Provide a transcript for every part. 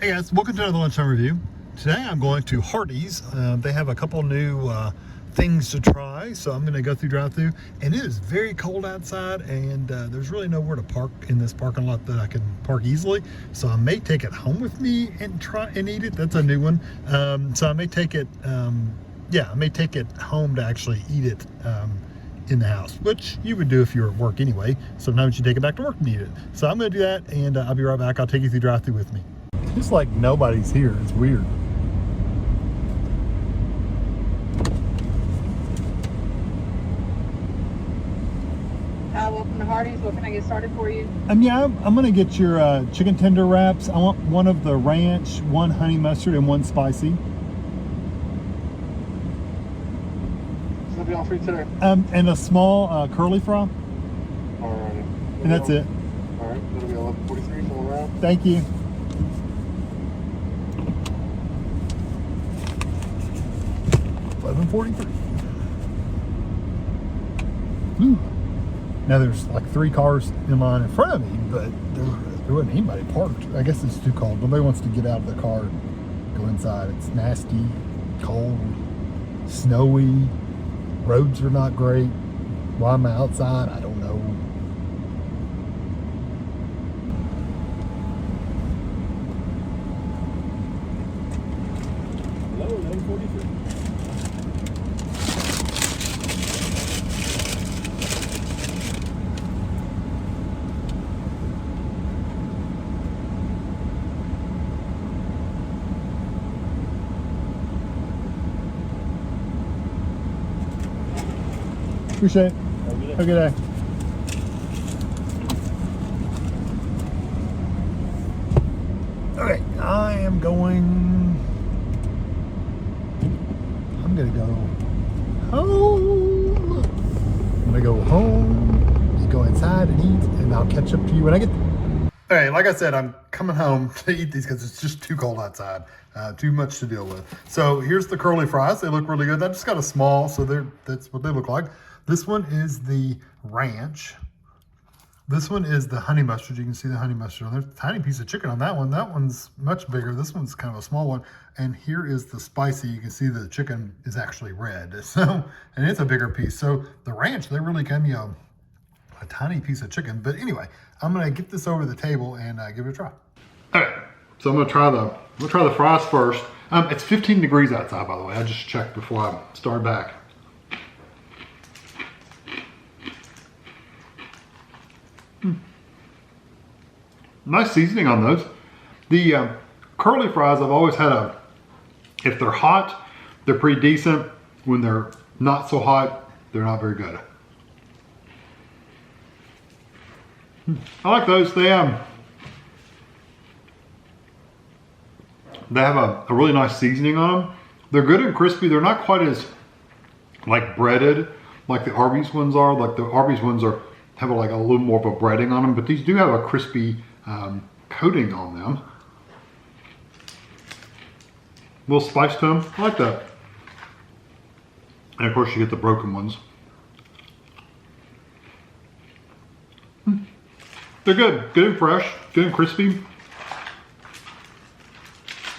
Hey guys, welcome to another Lunchtime Review. Today I'm going to Hardee's. They have a couple new things to try, so I'm going to go through drive-through. And it is very cold outside, and there's really nowhere to park in this parking lot that I can park easily. So I may take it home with me and try and eat it. That's a new one. So I may take it, I may take it home to actually eat it in the house, which you would do if you were at work anyway. Sometimes you take it back to work and eat it. So I'm going to do that, and I'll be right back. I'll take you through drive-through with me. It's like nobody's here. It's weird. Welcome to Hardee's. What can I get started for you? Yeah, I'm gonna get your chicken tender wraps. I want one of the ranch, one honey mustard, and one spicy. What'll be on for you today? And a small curly fry. Alrighty. And that's it. Alright, that'll be 11:43 for around. Thank you. $11.43. Now there's like 3 cars in line in front of me, but there wasn't anybody parked. I guess it's too cold. Nobody wants to get out of the car and go inside. It's nasty, cold, snowy. Roads are not great. Why am I outside? I don't know. Hello, 11:43. Appreciate it. Have a good day. Okay, I'm gonna go home. I'm gonna go home, just go inside and eat, and I'll catch up to you when I get there. All right, like I said, I'm coming home to eat these because it's just too cold outside. Too much to deal with. So here's the curly fries. They look really good. I just got a small, so that's what they look like. This one is the ranch. This one is the honey mustard. You can see the honey mustard on there. Tiny piece of chicken on that one. That one's much bigger. This one's kind of a small one. And here is the spicy. You can see the chicken is actually red. So, and it's a bigger piece. So the ranch, they really come you a tiny piece of chicken. But anyway, I'm gonna get this over the table and give it a try. All right, so I'm gonna try the fries first. It's 15 degrees outside, by the way. I just checked before I start back. Nice seasoning on those. The curly fries, I've always had if they're hot, they're pretty decent. When they're not so hot, they're not very good. I like those. They have a really nice seasoning on them. They're good and crispy. They're not quite as like breaded like the Arby's ones are. Like the Arby's ones have like a little more of a breading on them, but these do have a crispy coating on them. A little spice to them. I like that. And of course you get the broken ones. They're good. Good and fresh. Good and crispy.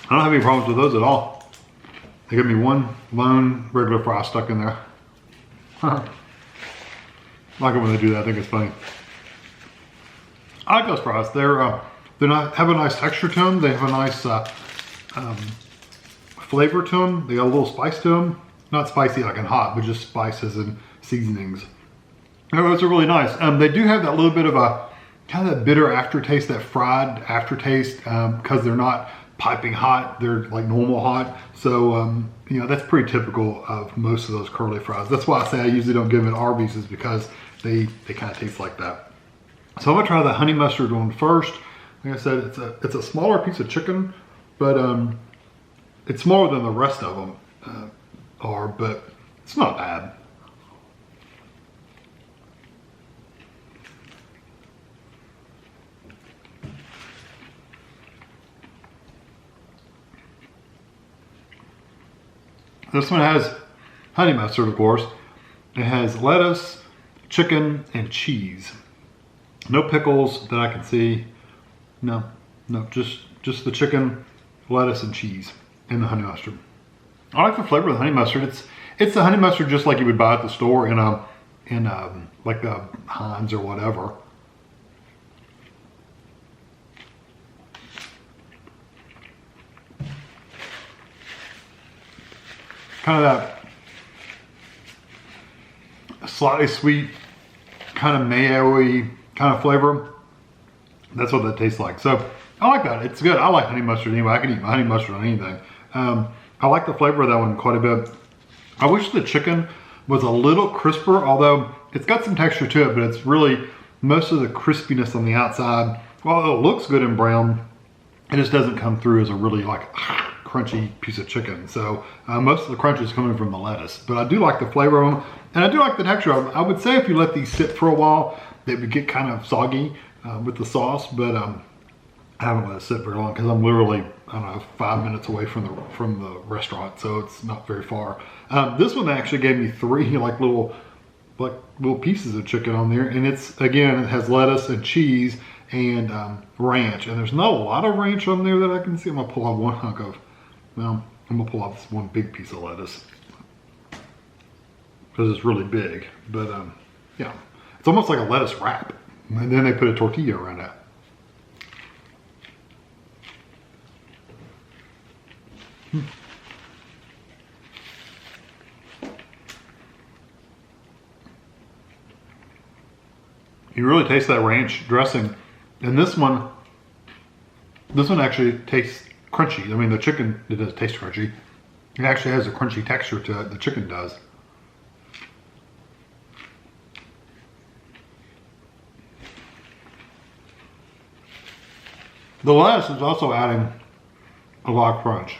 I don't have any problems with those at all. They give me one lone regular fry stuck in there. I like it when they do that. I think it's funny. I like those fries. They're not have a nice texture to them. They have a nice flavor to them. They got a little spice to them. Not spicy like in hot, but just spices and seasonings. Those are really nice. They do have that little bit of a kind of that bitter aftertaste, that fried aftertaste, because they're not piping hot. They're like normal hot. So you know, that's pretty typical of most of those curly fries. That's why I say I usually don't give them at Arby's, is because they kind of taste like that. So I'm gonna try the honey mustard one first. Like I said, it's a smaller piece of chicken, but it's smaller than the rest of them are, but it's not bad. This one has honey mustard, of course. It has lettuce, chicken, and cheese. No pickles that I can see. No, just the chicken lettuce and cheese and the honey mustard. I like the flavor of the honey mustard. It's the honey mustard just like you would buy at the store in like the Heinz or whatever. Kind of that slightly sweet, kind of mayo-y kind of flavor. That's what that tastes like. So I like that. It's good. I like honey mustard anyway. I can eat my honey mustard on anything. I like the flavor of that one quite a bit. I wish the chicken was a little crisper, although it's got some texture to it, but it's really most of the crispiness on the outside. While it looks good in brown, it just doesn't come through as a really like crunchy piece of chicken. So most of the crunch is coming from the lettuce, but I do like the flavor of them, and I do like the texture of them. I would say if you let these sit for a while, they would get kind of soggy with the sauce, but I haven't let it sit very long because I'm literally, I don't know, 5 minutes away from the restaurant, so it's not very far. This one actually gave me 3 like little pieces of chicken on there, and it has lettuce and cheese and ranch, and there's not a lot of ranch on there that I can see. I'm gonna pull out one hunk of, well, I'm gonna pull out this one big piece of lettuce because it's really big, but yeah, it's almost like a lettuce wrap, and then they put a tortilla around it. You really taste that ranch dressing. And this one actually tastes crunchy. I mean, the chicken, it does taste crunchy. It actually has a crunchy texture to it, the chicken does. The lettuce is also adding a lot of crunch.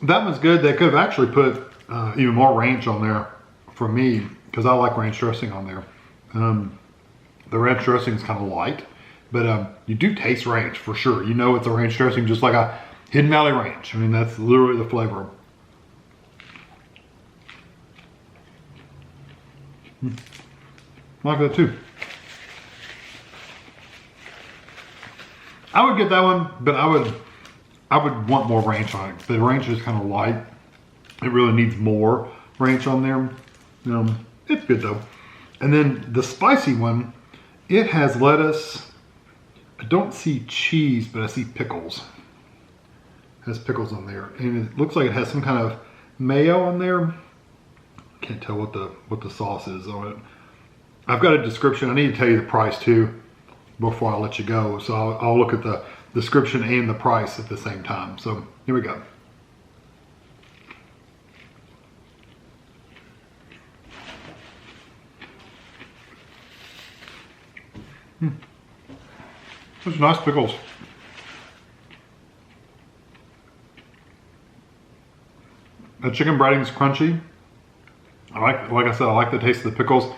That one's good. They could have actually put even more ranch on there for me, because I like ranch dressing on there. The ranch dressing is kind of light, but you do taste ranch for sure. You know it's a ranch dressing, just like a Hidden Valley Ranch. I mean, that's literally the flavor. I like that too. I would get that one, but I would want more ranch on it. The ranch is kind of light. It really needs more ranch on there. It's good though. And then the spicy one, it has lettuce. I don't see cheese, but I see pickles. It has pickles on there, and it looks like it has some kind of mayo on there. Can't tell what the sauce is on it. I've got a description. I need to tell you the price too before I let you go. So I'll look at the description and the price at the same time. So here we go. Those are nice pickles. The chicken breading is crunchy. Like I said, I like the taste of the pickles.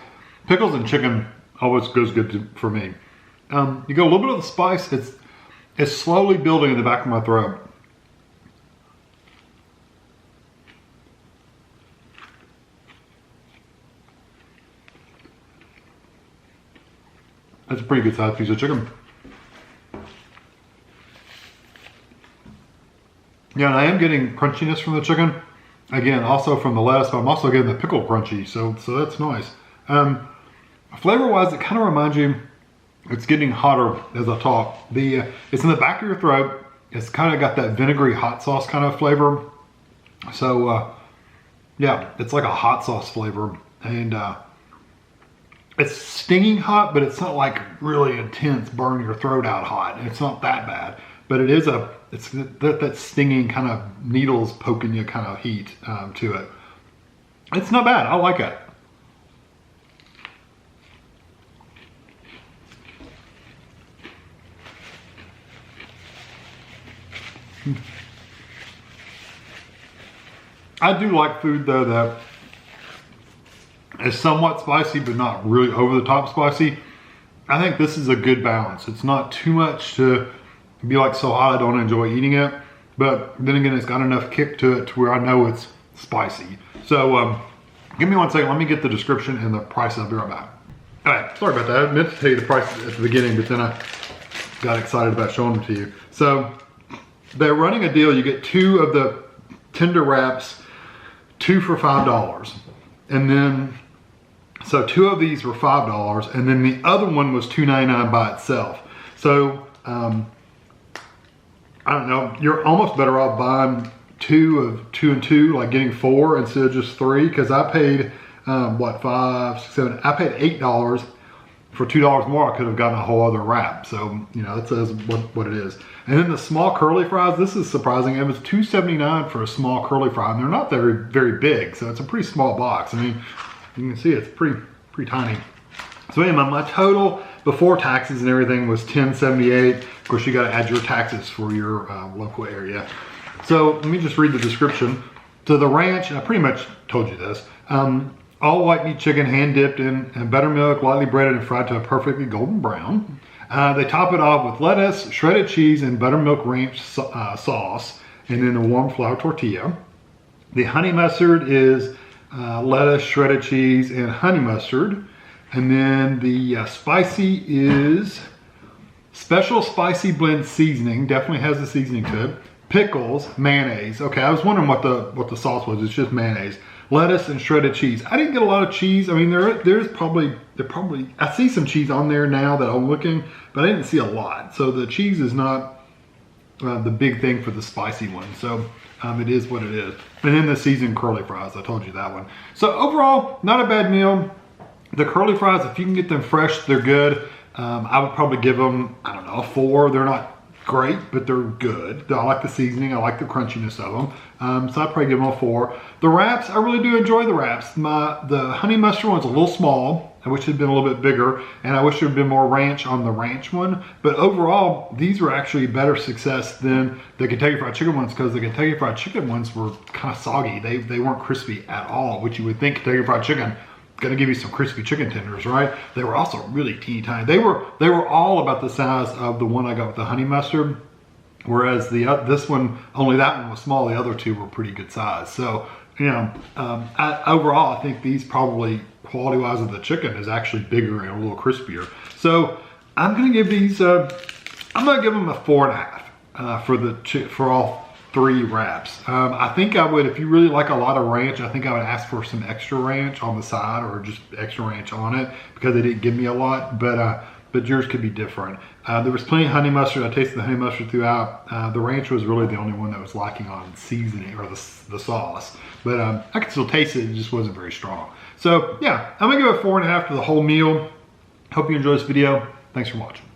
Pickles and chicken always goes good for me. You get a little bit of the spice. It's slowly building in the back of my throat. That's a pretty good sized piece of chicken. Yeah, and I am getting crunchiness from the chicken. Again, also from the lettuce, but I'm also getting the pickle crunchy, so that's nice. Flavor-wise, it kind of reminds you, it's getting hotter as I talk. It's in the back of your throat. It's kind of got that vinegary hot sauce kind of flavor. So, yeah, it's like a hot sauce flavor. And it's stinging hot, but it's not like really intense, burn your throat out hot. It's not that bad. But it is it's that stinging kind of needles poking you kind of heat to it. It's not bad. I like it. I do like food though that is somewhat spicy, but not really over the top spicy. I think this is a good balance. It's not too much to be like so hot I don't enjoy eating it, but then again, it's got enough kick to it to where I know it's spicy. So give me 1 second. Let me get the description and the price. I'll be right back. All right, sorry about that. I meant to tell you the price at the beginning, but then I got excited about showing them to you. So they're running a deal. You get 2 of the tender wraps, 2 for $5. And then, so 2 of these were $5, and then the other one was $2.99 by itself. So, I don't know, you're almost better off buying 2 of 2 and 2, like getting 4 instead of just 3, because I paid, what, 5, 6, 7, I paid $8. For $2 more, I could have gotten a whole other wrap. So, you know, that says what it is. And then the small curly fries, this is surprising. It was $2.79 for a small curly fry, and they're not very big. So it's a pretty small box. I mean, you can see it's pretty tiny. So anyway, my total before taxes and everything was $10.78. Of course, you got to add your taxes for your local area. So let me just read the description. So the ranch, and I pretty much told you this, all white meat chicken hand dipped in buttermilk, lightly breaded and fried to a perfectly golden brown. They top it off with lettuce, shredded cheese, and buttermilk ranch sauce, and then a warm flour tortilla. The honey mustard is lettuce, shredded cheese, and honey mustard. And then the spicy is special spicy blend seasoning. Definitely has the seasoning to it. Pickles, mayonnaise. Okay, I was wondering what the sauce was. It's just mayonnaise. Lettuce and shredded cheese. I didn't get a lot of cheese. I mean, there's probably, I see some cheese on there now that I'm looking, but I didn't see a lot. So the cheese is not the big thing for the spicy one. So it is what it is. And then the seasoned curly fries, I told you that one. So overall, not a bad meal. The curly fries, if you can get them fresh, they're good. I would probably give them, I don't know, a 4. They're not great, but they're good. I like the seasoning. I like the crunchiness of them. So I'd probably give them a 4. The wraps, I really do enjoy the wraps. The honey mustard one's a little small. I wish it had been a little bit bigger, and I wish there had been more ranch on the ranch one. But overall, these were actually better success than the Kentucky Fried Chicken ones, because the Kentucky Fried Chicken ones were kind of soggy. They weren't crispy at all, which you would think Kentucky Fried Chicken gonna give you some crispy chicken tenders, right? They were also really teeny tiny. They were all about the size of the one I got with the honey mustard, whereas this one, only that one was small. The other 2 were pretty good size. So, you know, overall, I think these probably, quality-wise of the chicken, is actually bigger and a little crispier. So I'm gonna give these, I'm gonna give them a 4.5 for all 3 wraps. I think I would, if you really like a lot of ranch, I think I would ask for some extra ranch on the side, or just extra ranch on it, because they didn't give me a lot, but yours could be different. There was plenty of honey mustard. I tasted the honey mustard throughout. The ranch was really the only one that was lacking on seasoning, or the sauce, but I could still taste it. It just wasn't very strong. So yeah, I'm gonna give it a 4.5 for the whole meal. Hope you enjoyed this video. Thanks for watching.